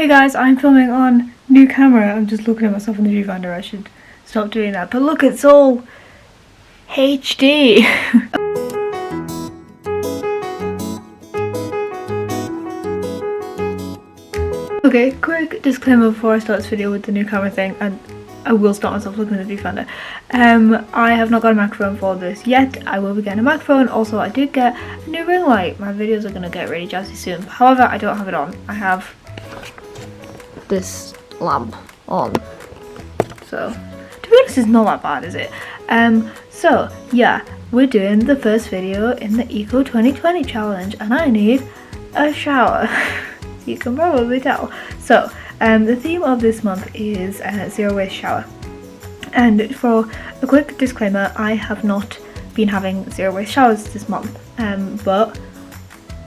Hey guys, I'm filming on new camera. I'm just looking at myself in the viewfinder. I should stop doing that. But look, it's all HD. Okay, quick disclaimer before I start this video with the new camera thing, and I will start myself looking at the viewfinder. I have not got a microphone for this yet. I will be getting a microphone. Also, I did get a new ring light. My videos are going to get really jazzy soon. However, I don't have it on. I have this lamp on. So, to be honest, it's not that bad, is it? So, yeah, we're doing the first video in the Eco 2020 challenge, and I need a shower. You can probably tell. So, the theme of this month is zero waste shower. And for a quick disclaimer, I have not been having zero waste showers this month, but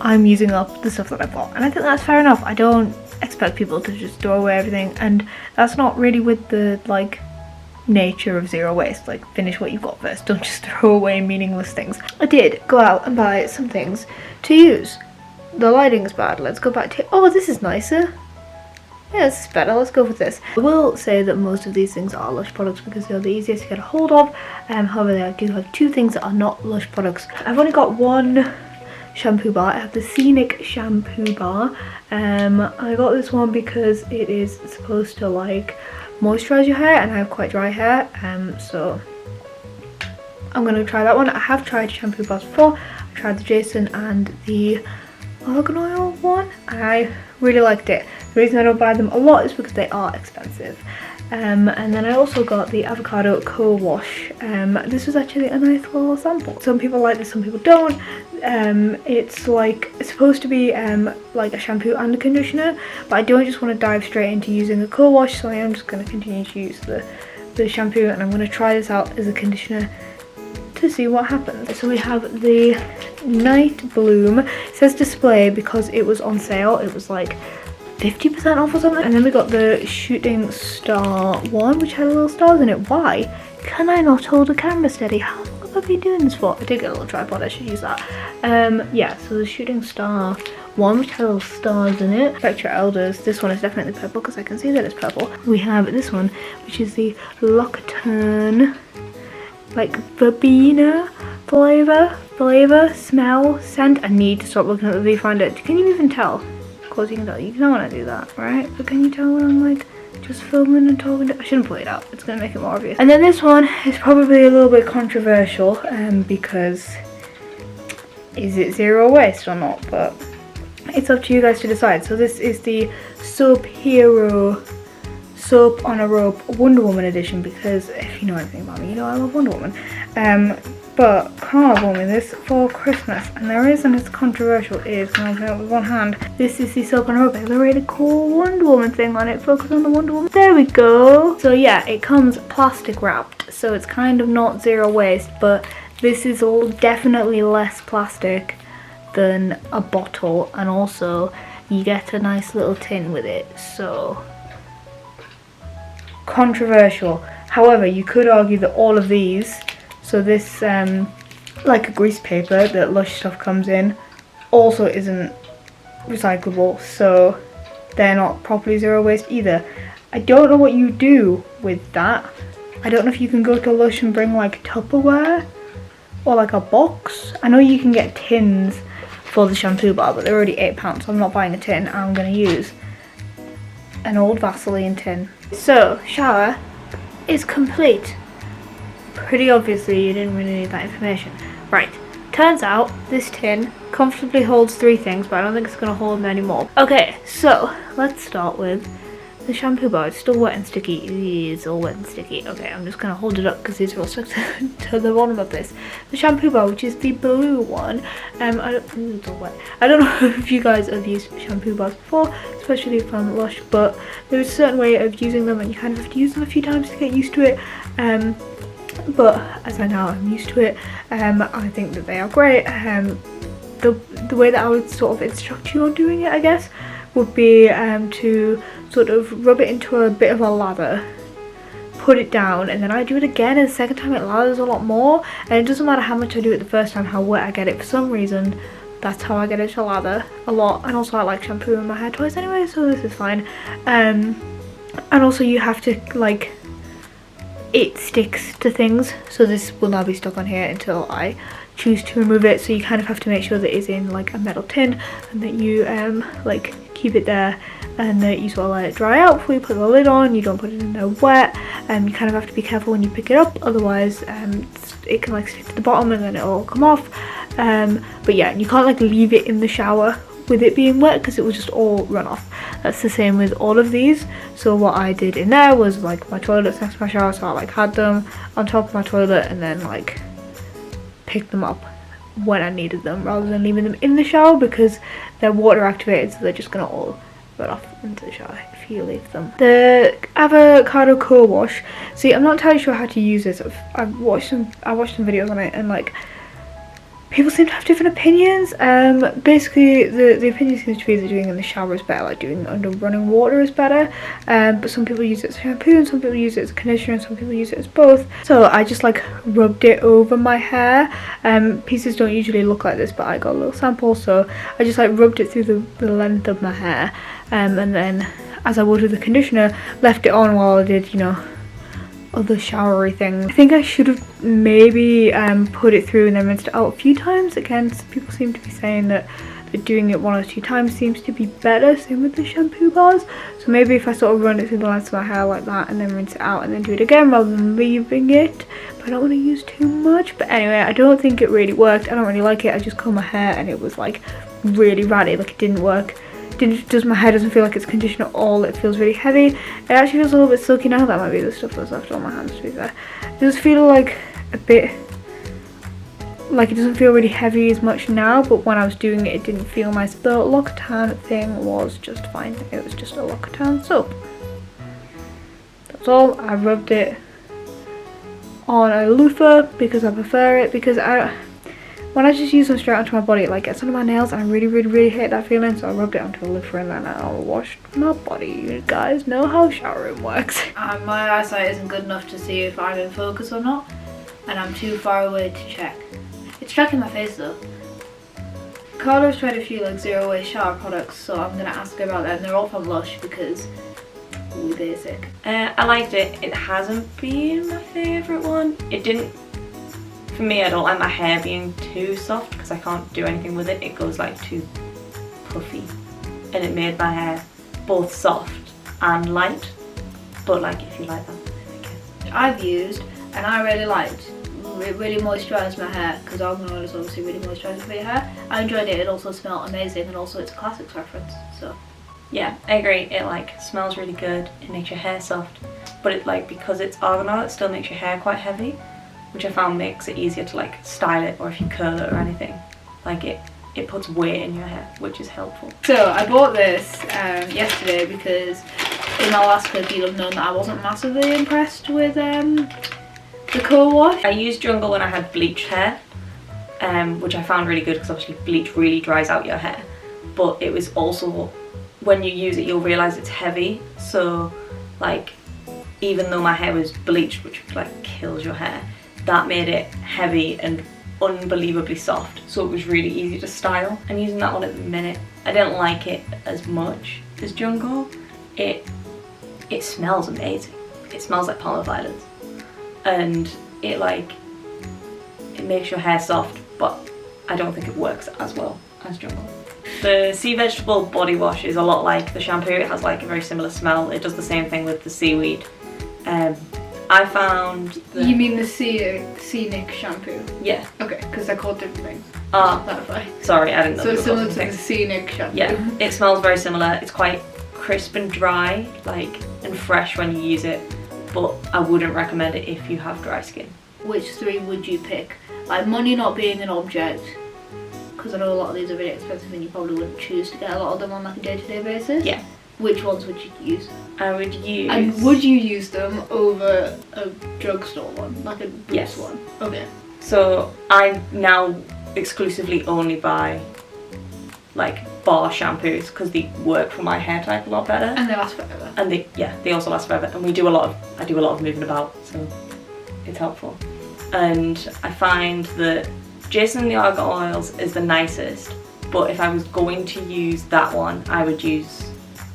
I'm using up the stuff that I bought, and I think that's fair enough. I don't expect people to just throw away everything, and that's not really with the nature of zero waste. Like, finish what you've got first, don't just throw away meaningless things. I did go out and buy some things to use. The lighting's bad. Let's go back to, oh, this is nicer. Yeah, this is better. Let's go with this. I will say that most of these things are Lush products because they're the easiest to get a hold of. However, I do have two things that are not Lush products. I've only got one shampoo bar. I have the Scenic shampoo bar. I got this one because it is supposed to moisturize your hair, and I have quite dry hair, so I'm gonna try that one. I have tried shampoo bars before. I tried the Jason and the argan oil one, and I really liked it. The reason I don't buy them a lot is because they are expensive. And then I also got the avocado co-wash. This was actually a nice little sample. Some people like this, some people don't. It's supposed to be like a shampoo and a conditioner, but I don't just want to dive straight into using a co-wash, so I am just going to continue to use the shampoo, and I'm going to try this out as a conditioner to see what happens. So we have the Night Bloom. It says display because it was on sale. It was like 50% off or something. And then we got the Shooting Star one, which had little stars in it. Why can I not hold a camera steady? How long have I been doing this for? I did get a little tripod, I should use that. Yeah, so the Shooting Star one, which had little stars in it. Spectra Elders, this one is definitely purple because I can see that it's purple. We have this one, which is the Lockturn, verbena flavor, smell, scent. I need to stop looking at the viewfinder. Can you even tell? Of course you can tell. You know when I do that, right? But can you tell when I'm just filming and talking? I shouldn't pull it out. It's gonna make it more obvious. And then this one is probably a little bit controversial, because is it zero waste or not? But it's up to you guys to decide. So this is the Soap Hero Soap on a Rope Wonder Woman edition, because if you know anything about me, you know I love Wonder Woman. But Carl bought me this for Christmas, and the reason it's controversial is, when I'm opening it with one hand, this is the Soap on a Rope. It has a really cool Wonder Woman thing on it. Focus on the Wonder Woman. There we go. So yeah, it comes plastic wrapped, so it's kind of not zero waste, but this is all definitely less plastic than a bottle, and also you get a nice little tin with it, so controversial. However, you could argue that all of these, so this like a grease paper that Lush stuff comes in, also isn't recyclable, so they're not properly zero waste either. I don't know what you do with that. I don't know if you can go to Lush and bring Tupperware or a box. I know you can get tins for the shampoo bar, but they're already £8, so I'm not buying a tin. I'm going to use an old Vaseline tin. So, shower is complete. Pretty obviously, you didn't really need that information. Right, turns out this tin comfortably holds 3 things, but I don't think it's going to hold many more. Okay, so let's start with the shampoo bar. It's still wet and sticky. It's all wet and sticky. Okay, I'm just going to hold it up because it's all stuck to the bottom of this. The shampoo bar, which is the blue one. It's all wet. I don't know if you guys have used shampoo bars before, especially from Lush, but there's a certain way of using them, and you kind of have to use them a few times to get used to it. But as I now am used to it, I think that they are great. The way that I would sort of instruct you on doing it, I guess, would be to sort of rub it into a bit of a lather, put it down, and then I do it again, and the second time it lathers a lot more, and it doesn't matter how much I do it the first time, how wet I get it. For some reason, that's how I get it to lather a lot. And also I like shampooing my hair twice anyway, so this is fine. And also you have to like, it sticks to things, so this will now be stuck on here until I choose to remove it. So you kind of have to make sure that it's in like a metal tin, and that you like keep it there, and that you sort of let it dry out before you put the lid on. You don't put it in there wet, and you kind of have to be careful when you pick it up, otherwise it can like stick to the bottom and then it'll all come off. But yeah, you can't like leave it in the shower with it being wet, because it will just all run off. That's the same with all of these. So what I did in there was like, my toilet's next to my shower, so I like had them on top of my toilet and then like picked them up when I needed them, rather than leaving them in the shower, because they're water activated, so they're just gonna all run off into the shower if you leave them. The avocado co-wash, see, I'm not entirely sure how to use this. I watched some videos on it, and like, people seem to have different opinions. Basically the opinion seems to be that doing it in the shower is better, like doing it under running water is better. But some people use it as shampoo, and some people use it as conditioner, and some people use it as both. So I just like rubbed it over my hair. Pieces don't usually look like this, but I got a little sample, so I just like rubbed it through the length of my hair, and then as I would with the conditioner, left it on while I did, you know, other showery things. I think I should have maybe put it through and then rinsed it out a few times. Again, people seem to be saying that doing it 1 or 2 times seems to be better, same with the shampoo bars. So maybe if I sort of run it through the length of my hair like that, and then rinse it out and then do it again rather than leaving it. But I don't want to use too much. But anyway, I don't think it really worked. I don't really like it. I just combed my hair and it was like really ratty, like it didn't work. My hair doesn't feel like it's conditioned at all. It feels really heavy. It actually feels a little bit silky now. That might be the stuff that's left on my hands, to be fair. It does feel like a bit, like it doesn't feel really heavy as much now, but when I was doing it, it didn't feel nice. The L'Occitane thing was just fine. It was just a L'Occitane soap. That's all. I rubbed it on a loofah because I prefer it, because when I just use them straight onto my body, it like gets under my nails, and I really hate that feeling. So I rubbed it onto a loofah, and then I washed my body. You guys know how showering works. My eyesight isn't good enough to see if I'm in focus or not, and I'm too far away to check. It's tracking my face though. Carla's tried a few like zero waste shower products, so I'm gonna ask her about them. They're all from Lush because we basic. I liked it. It hasn't been my favourite one. It didn't. For me, I don't like my hair being too soft because I can't do anything with it. It goes like too puffy, and it made my hair both soft and light. But like, if you like that, I guess. I've used, and I really liked. It really moisturised my hair, because argan oil is obviously really moisturising for your hair. I enjoyed it. It also smelled amazing, and also it's a classics reference. So yeah, I agree. It like smells really good. It makes your hair soft, but it like, because it's argan oil, it still makes your hair quite heavy, which I found makes it easier to like style it, or if you curl it or anything. Like it puts weight in your hair, which is helpful. So I bought this yesterday because in my last clip you'll have known that I wasn't massively impressed with the co-wash. I used Jungle when I had bleached hair, which I found really good because obviously bleach really dries out your hair. But it was also, when you use it, you'll realise it's heavy. So like, even though my hair was bleached, which like kills your hair, that made it heavy and unbelievably soft. So it was really easy to style. I'm using that one at the minute. I didn't like it as much as Jungle. It smells amazing. It smells like Palmer violets. And it makes your hair soft, but I don't think it works as well as Jungle. The sea vegetable body wash is a lot like the shampoo. It has like a very similar smell. It does the same thing with the seaweed. I found You mean the scenic shampoo? Yeah. Okay, because they're called different things. Clarify. Sorry, I didn't know. So it's similar to the scenic shampoo. Yeah, it smells very similar. It's quite crisp and dry, and fresh when you use it. But I wouldn't recommend it if you have dry skin. Which 3 would you pick? Like, money not being an object, because I know a lot of these are really expensive and you probably wouldn't choose to get a lot of them on like a day-to-day basis. Yeah. Which ones would you use? I would use... And would you use them over a drugstore one? Like a Boots one? Okay. So I now exclusively only buy like bar shampoos because they work for my hair type a lot better. And they last forever. And they also last forever. And I do a lot of moving about, so it's helpful. And I find that Jason and the Argan Oils is the nicest, but if I was going to use that one, I would use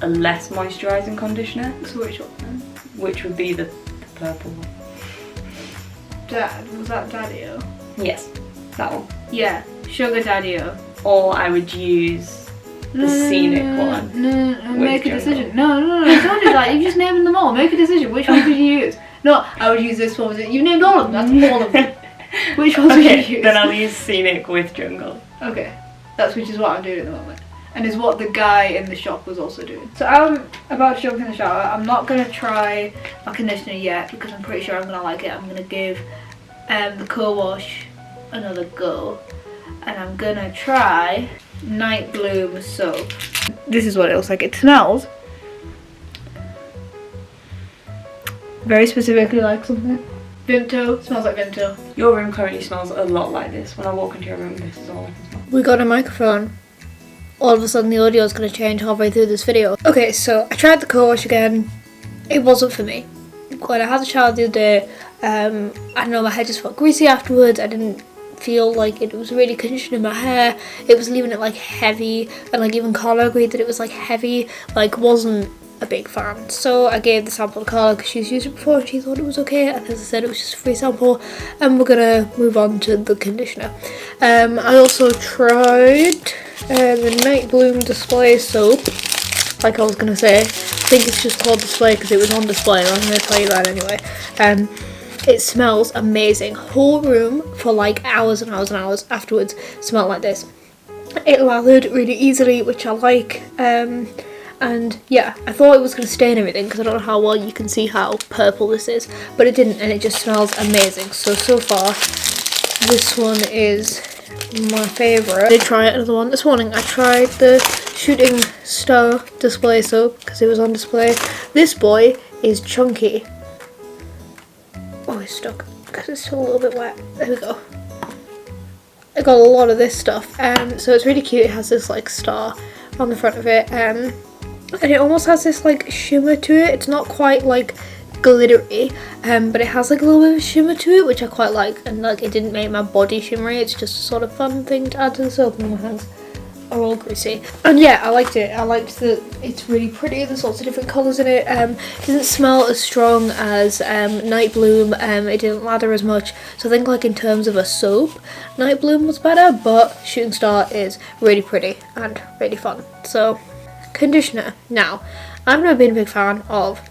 a less moisturising conditioner. So which one then? Which would be the purple one. Was that Daddy-O? Yes, that one. Yeah, Sugar Daddy-O. Or I would use the scenic one. No, make a decision. No, don't do that. You're just naming them all. Make a decision. Which ones would you use? No, I would use this one. You named all of them. That's all of them. Which ones would you use? Then I'll use scenic with jungle. Okay, which is what I'm doing at the moment. And is what the guy in the shop was also doing. So I'm about to jump in the shower. I'm not going to try my conditioner yet because I'm pretty sure I'm going to like it. I'm going to give the co-wash another go. And I'm going to try Night Bloom soap. This is what it looks like. It smells very specifically like something. Vimto, smells like Vimto. Your room currently smells a lot like this. When I walk into your room, this is all I can smell. We got a microphone. All of a sudden the audio is going to change halfway through this video. Okay, so I tried the co-wash again. It wasn't for me. When I had the shower the other day, I don't know, my hair just felt greasy afterwards. I didn't feel like it was really conditioning my hair. It was leaving it like heavy, and like even Carla agreed that it was like heavy, like wasn't a big fan. So I gave the sample to Carla because she's used it before and she thought it was okay, and as I said, it was just a free sample, and we're gonna move on to the conditioner. I also tried the Night Bloom display soap, like I was gonna say. I think it's just called display because it was on display, and I'm gonna tell you that anyway. It smells amazing. Whole room for like hours and hours and hours afterwards smelled like this. It lathered really easily, which I like. And yeah, I thought it was going to stain everything because I don't know how well you can see how purple this is, but it didn't, and it just smells amazing. So far this one is my favourite. I did try another one this morning. I tried the Shooting Star display soap because it was on display. This boy is chunky. Oh, it's stuck because it's still a little bit wet. There we go. I got a lot of this stuff, so it's really cute. It has this like star on the front of it, and it almost has this like shimmer to it. It's not quite like glittery, but it has like a little bit of shimmer to it, which I quite like, and like it didn't make my body shimmery. It's just a sort of fun thing to add to the soap, and my hands are all greasy. And yeah, I liked it. I liked that it's really pretty. There's lots of different colours in it. It doesn't smell as strong as Night Bloom. It didn't lather as much. So I think like in terms of a soap, Night Bloom was better, but Shooting Star is really pretty and really fun. So conditioner. Now, I've never been a big fan of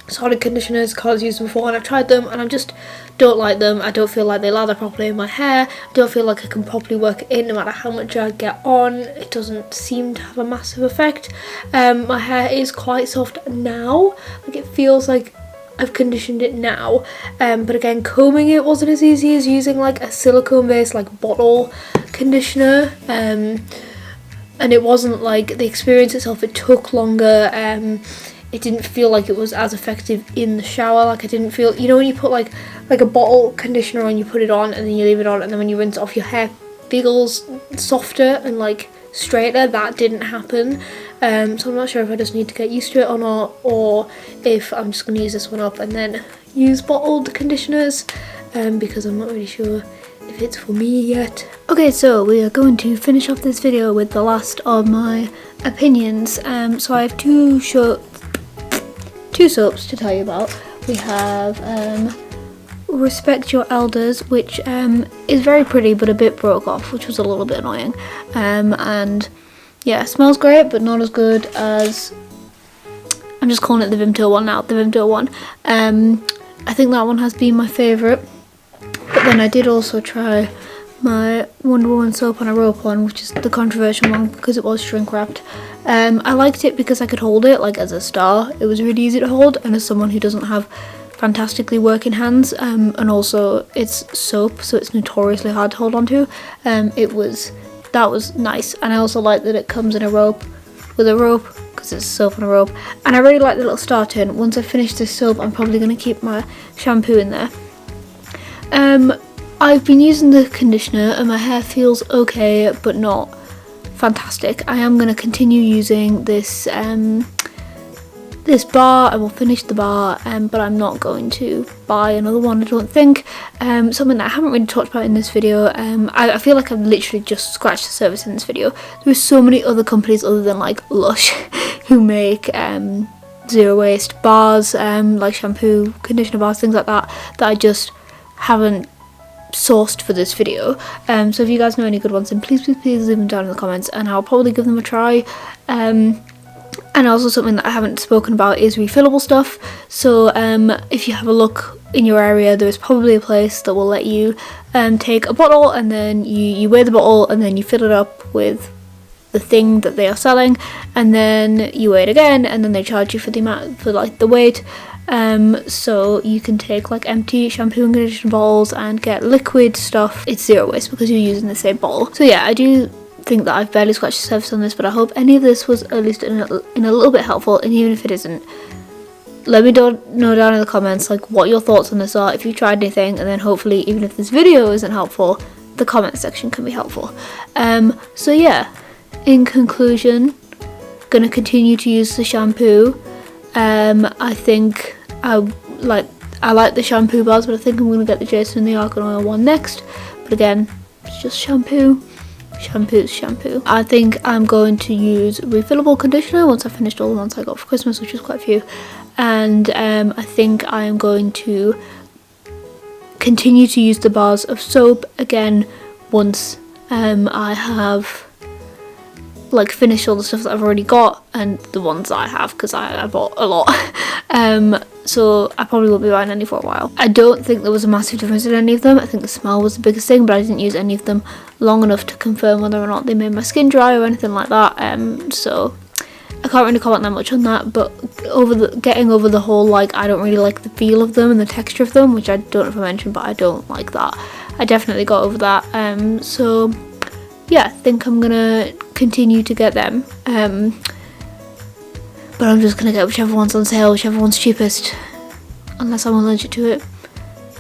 solid conditioners. Carla's used them before and I've tried them and I just don't like them. I don't feel like they lather properly in my hair. I don't feel like I can properly work it in no matter how much I get on. It doesn't seem to have a massive effect. My hair is quite soft now. Like it feels like I've conditioned it now. But again, combing it wasn't as easy as using like a silicone based like bottle conditioner. And it wasn't like the experience itself, it took longer. It didn't feel like it was as effective in the shower. Like I didn't feel, you know when you put like a bottle conditioner on, you put it on and then you leave it on, and then when you rinse it off your hair feels softer and like straighter. That didn't happen. So I'm not sure if I just need to get used to it or not, or if I'm just going to use this one up and then use bottled conditioners, because I'm not really sure if it's for me yet. Okay, so we are going to finish off this video with the last of my opinions. So I have two soaps to tell you about. We have Respect Your Elders, which is very pretty but a bit broke off, which was a little bit annoying. And yeah, it smells great but not as good as, I'm just calling it the Vimto one now, the Vimto one. I think that one has been my favourite. But then I did also try my Wonder Woman soap on a rope one, which is the controversial one because it was shrink wrapped. I liked it because I could hold it like as a star. It was really easy to hold, and as someone who doesn't have fantastically working hands, and also it's soap, so it's notoriously hard to hold on to. That was nice, and I also like that it comes in a rope with a rope because it's soap on a rope. And I really like the little star tin. Once I finish this soap, I'm probably going to keep my shampoo in there. I've been using the conditioner and my hair feels okay but not fantastic. I am going to continue using this this bar. I will finish the bar, but I'm not going to buy another one, I don't think. Something that I haven't really talked about in this video, I feel like I've literally just scratched the surface in this video. There's so many other companies other than like Lush who make zero waste bars, like shampoo, conditioner bars, things like that, that I just haven't sourced for this video. So if you guys know any good ones, then please leave them down in the comments and I'll probably give them a try. And also something that I haven't spoken about is refillable stuff. So if you have a look in your area, there is probably a place that will let you take a bottle and then you weigh the bottle and then you fill it up with the thing that they are selling, and then you weigh it again and then they charge you for the amount, for like the weight. So you can take like empty shampoo and conditioner bottles and get liquid stuff. It's zero waste because you're using the same bottle. So yeah, I do think that I've barely scratched the surface on this, but I hope any of this was at least in a little bit helpful, and even if it isn't, let me know down in the comments like what your thoughts on this are, if you tried anything, and then hopefully even if this video isn't helpful, the comment section can be helpful. So yeah, in conclusion, gonna continue to use the shampoo. I think I like the shampoo bars, but I think I'm gonna get the Jason and the Argan Oil one next. But again, it's just shampoo. Shampoo's shampoo. I think I'm going to use refillable conditioner once I've finished all the ones I got for Christmas, which is quite a few. And I think I am going to continue to use the bars of soap again once I have like finished all the stuff that I've already got and the ones that I have, because I bought a lot. So I probably won't be buying any for a while. I don't think there was a massive difference in any of them. I think the smell was the biggest thing, but I didn't use any of them long enough to confirm whether or not they made my skin dry or anything like that. So I can't really comment that much on that, but getting over the whole like I don't really like the feel of them and the texture of them, which I don't know if I mentioned, but I don't like that. I definitely got over that. So yeah, I think I'm gonna continue to get them. But I'm just gonna get whichever one's on sale, whichever one's cheapest, unless I'm allergic to it.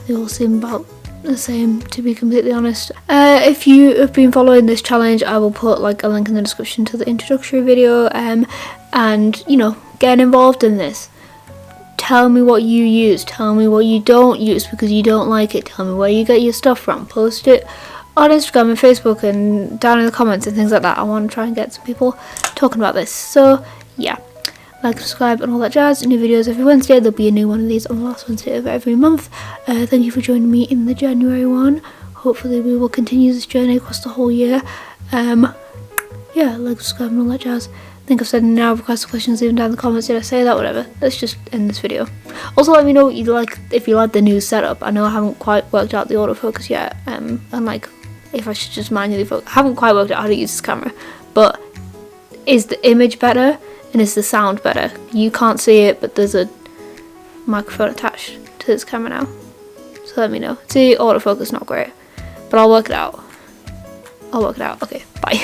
They all seem about the same, to be completely honest. If you have been following this challenge, I will put like a link in the description to the introductory video, and you know, get involved in this. Tell me what you use, tell me what you don't use because you don't like it, tell me where you get your stuff from, post it on Instagram and Facebook and down in the comments and things like that. I want to try and get some people talking about this. So yeah, like, subscribe and all that jazz. New videos every Wednesday. There'll be a new one of these on the last Wednesday of every month. Thank you for joining me in the January one. Hopefully we will continue this journey across the whole year. Yeah, like, subscribe and all that jazz. I think I've said now, request questions, leave them down in the comments. Did I say that? Whatever. Let's just end this video. Also, let me know what you like, if you like the new setup. I know I haven't quite worked out the autofocus yet, and like if I should just manually focus. I haven't quite worked out how to use this camera, but is the image better and is the sound better? You can't see it, but there's a microphone attached to this camera now, so let me know. See, autofocus not great, but I'll work it out. Okay, bye.